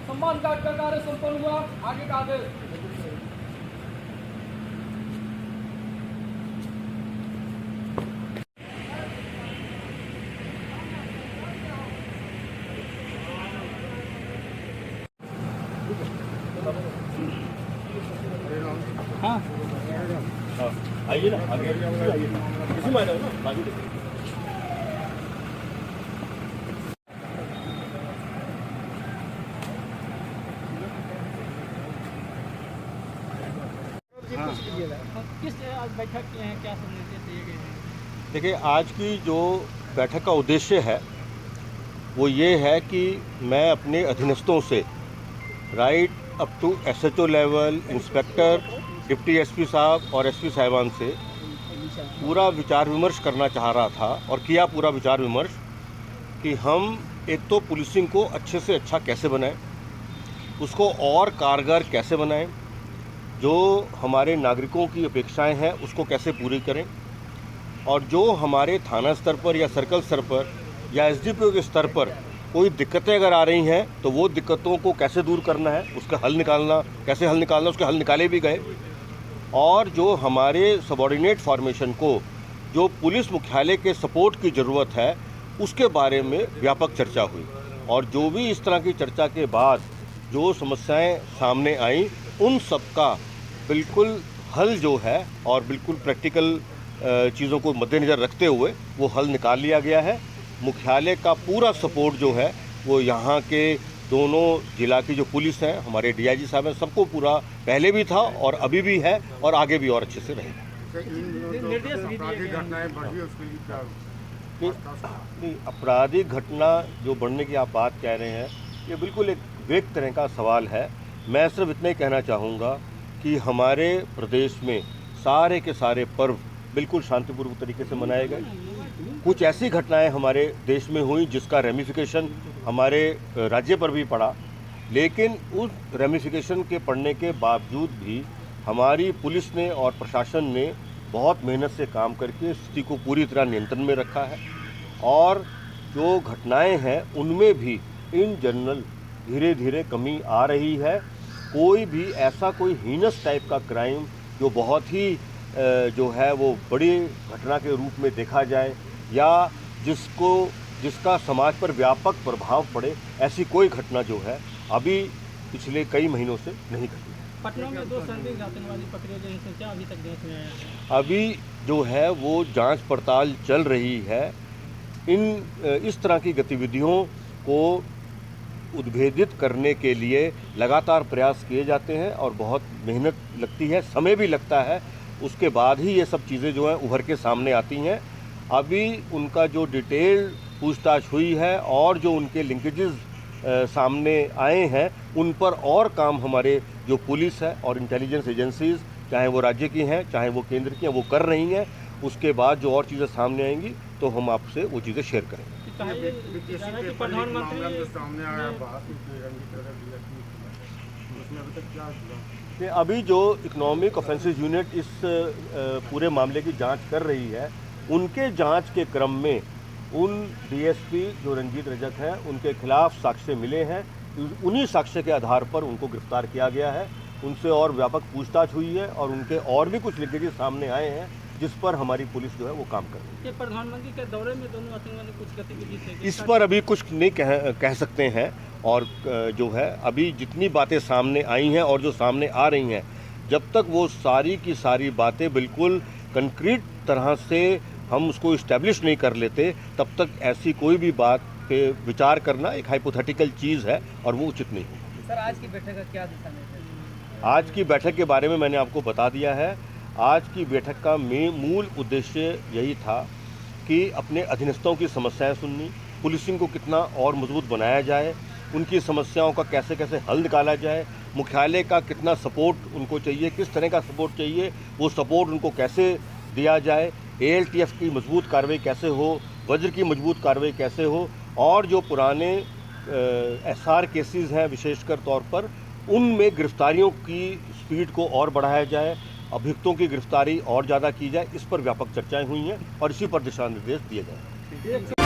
सम्मान का कार्य संपन्न हुआ। आगे का आदेश। हाँ आइए ना, आगे इसी में आ जाओ ना, आगे देखिए। किस आज बैठक किए हैं, क्या संदेश दिए गए हैं? देखिए, आज की जो बैठक का उद्देश्य है वो ये है कि मैं अपने अधीनस्थों से right up to SHO level, inspector, deputy SP साहब और एसपी साहिबान से पूरा विचार विमर्श करना चाह रहा था और किया पूरा विचार विमर्श कि हम एक तो पुलिसिंग को अच्छे से अच्छा कैसे बनाएं, उसको और कारगर कैसे बनाएं, जो हमारे नागरिकों की अपेक्षाएं हैं उसको कैसे पूरी करें, और जो हमारे थाना स्तर पर या सर्कल स्तर पर या एसडीपीओ के स्तर पर कोई दिक्कतें अगर आ रही हैं तो वो दिक्कतों को कैसे दूर करना है, उसका हल निकालना, कैसे हल निकालना, उसके हल निकाले भी गए। और जो हमारे सबऑर्डिनेट फॉर्मेशन को जो पुलिस मुख्यालय के सपोर्ट की ज़रूरत है उसके बारे में व्यापक चर्चा हुई। और जो भी इस तरह की चर्चा के बाद जो समस्याएं सामने आई उन सब का बिल्कुल हल जो है और बिल्कुल प्रैक्टिकल चीज़ों को मद्देनज़र रखते हुए वो हल निकाल लिया गया है। मुख्यालय का पूरा सपोर्ट जो है वो यहाँ के दोनों जिला की जो पुलिस हैं, हमारे डीआईजी साहब हैं, सबको पूरा पहले भी था और अभी भी है और आगे भी और अच्छे से रहेगा। नहीं, आपराधिक घटना जो बढ़ने की आप बात कह रहे हैं ये बिल्कुल एक वेग तरह का सवाल है। मैं सिर्फ इतना ही कहना चाहूँगा कि हमारे प्रदेश में सारे के सारे पर्व बिल्कुल शांतिपूर्वक तरीके से मनाए गए। कुछ ऐसी घटनाएं हमारे देश में हुई जिसका रेमिफिकेशन हमारे राज्य पर भी पड़ा, लेकिन उस रेमिफिकेशन के पड़ने के बावजूद भी हमारी पुलिस ने और प्रशासन ने बहुत मेहनत से काम करके स्थिति को पूरी तरह नियंत्रण में रखा है। और जो घटनाएं हैं उनमें भी इन जनरल धीरे धीरे कमी आ रही है। कोई भी ऐसा कोई हीनस टाइप का क्राइम जो बहुत ही जो है वो बड़ी घटना के रूप में देखा जाए या जिसका समाज पर व्यापक प्रभाव पड़े, ऐसी कोई घटना जो है अभी पिछले कई महीनों से नहीं घटी। पटना में 2 संदिग्ध आतंकवादी पकड़े गए हैं, क्या अभी तक जांच में आया है? अभी जो है वो जांच पड़ताल चल रही है। इस तरह की गतिविधियों को उद्भेदित करने के लिए लगातार प्रयास किए जाते हैं और बहुत मेहनत लगती है, समय भी लगता है। उसके बाद ही ये सब चीज़ें जो हैं उभर के सामने आती हैं। अभी उनका जो डिटेल पूछताछ हुई है और जो उनके लिंकेजेस सामने आए हैं उन पर और काम हमारे जो पुलिस है और इंटेलिजेंस एजेंसीज़, चाहे वो राज्य की हैं चाहे वो केंद्र की हैं, वो कर रही हैं। उसके बाद जो और चीज़ें सामने आएंगी तो हम आपसे वो चीज़ें शेयर करेंगे। अभी जो इकोनॉमिक ऑफेंसेस यूनिट इस पूरे मामले की जांच कर रही है, उनके जांच के क्रम में उन डीएसपी जो रंजीत रजक हैं उनके खिलाफ साक्ष्य मिले हैं। उन्हीं साक्ष्य के आधार पर उनको गिरफ्तार किया गया है। उनसे और व्यापक पूछताछ हुई है और उनके और भी कुछ लीकेजेस सामने आए हैं जिस पर हमारी पुलिस जो है वो काम कर रही है। प्रधानमंत्री के दौरे में दोनों आतंकवादी कुछ गतिविधि थे, इस पर अभी कुछ नहीं कह सकते हैं। और जो है अभी जितनी बातें सामने आई हैं और जो सामने आ रही हैं, जब तक वो सारी की सारी बातें बिल्कुल कंक्रीट तरह से हम उसको इस्टेब्लिश नहीं कर लेते, तब तक ऐसी कोई भी बात पे विचार करना एक हाइपोथेटिकल चीज़ है और वो उचित नहीं होगी। सर, आज की बैठक का क्या दिशा निर्देश? आज की बैठक के बारे में मैंने आपको बता दिया है। आज की बैठक का मूल उद्देश्य यही था कि अपने अधीनस्थों की समस्याएं सुननी, पुलिसिंग को कितना और मजबूत बनाया जाए, उनकी समस्याओं का कैसे कैसे हल निकाला जाए, मुख्यालय का कितना सपोर्ट उनको चाहिए, किस तरह का सपोर्ट चाहिए, वो सपोर्ट उनको कैसे दिया जाए, एएलटीएफ की मजबूत कार्रवाई कैसे हो, वज्र की मजबूत कार्रवाई कैसे हो, और जो पुराने एसआर केसेस हैं विशेषकर तौर पर उनमें गिरफ्तारियों की स्पीड को और बढ़ाया जाए, अभियुक्तों की गिरफ्तारी और ज़्यादा की जाए। इस पर व्यापक चर्चाएं हुई हैं और इसी पर दिशा निर्देश दिए गए।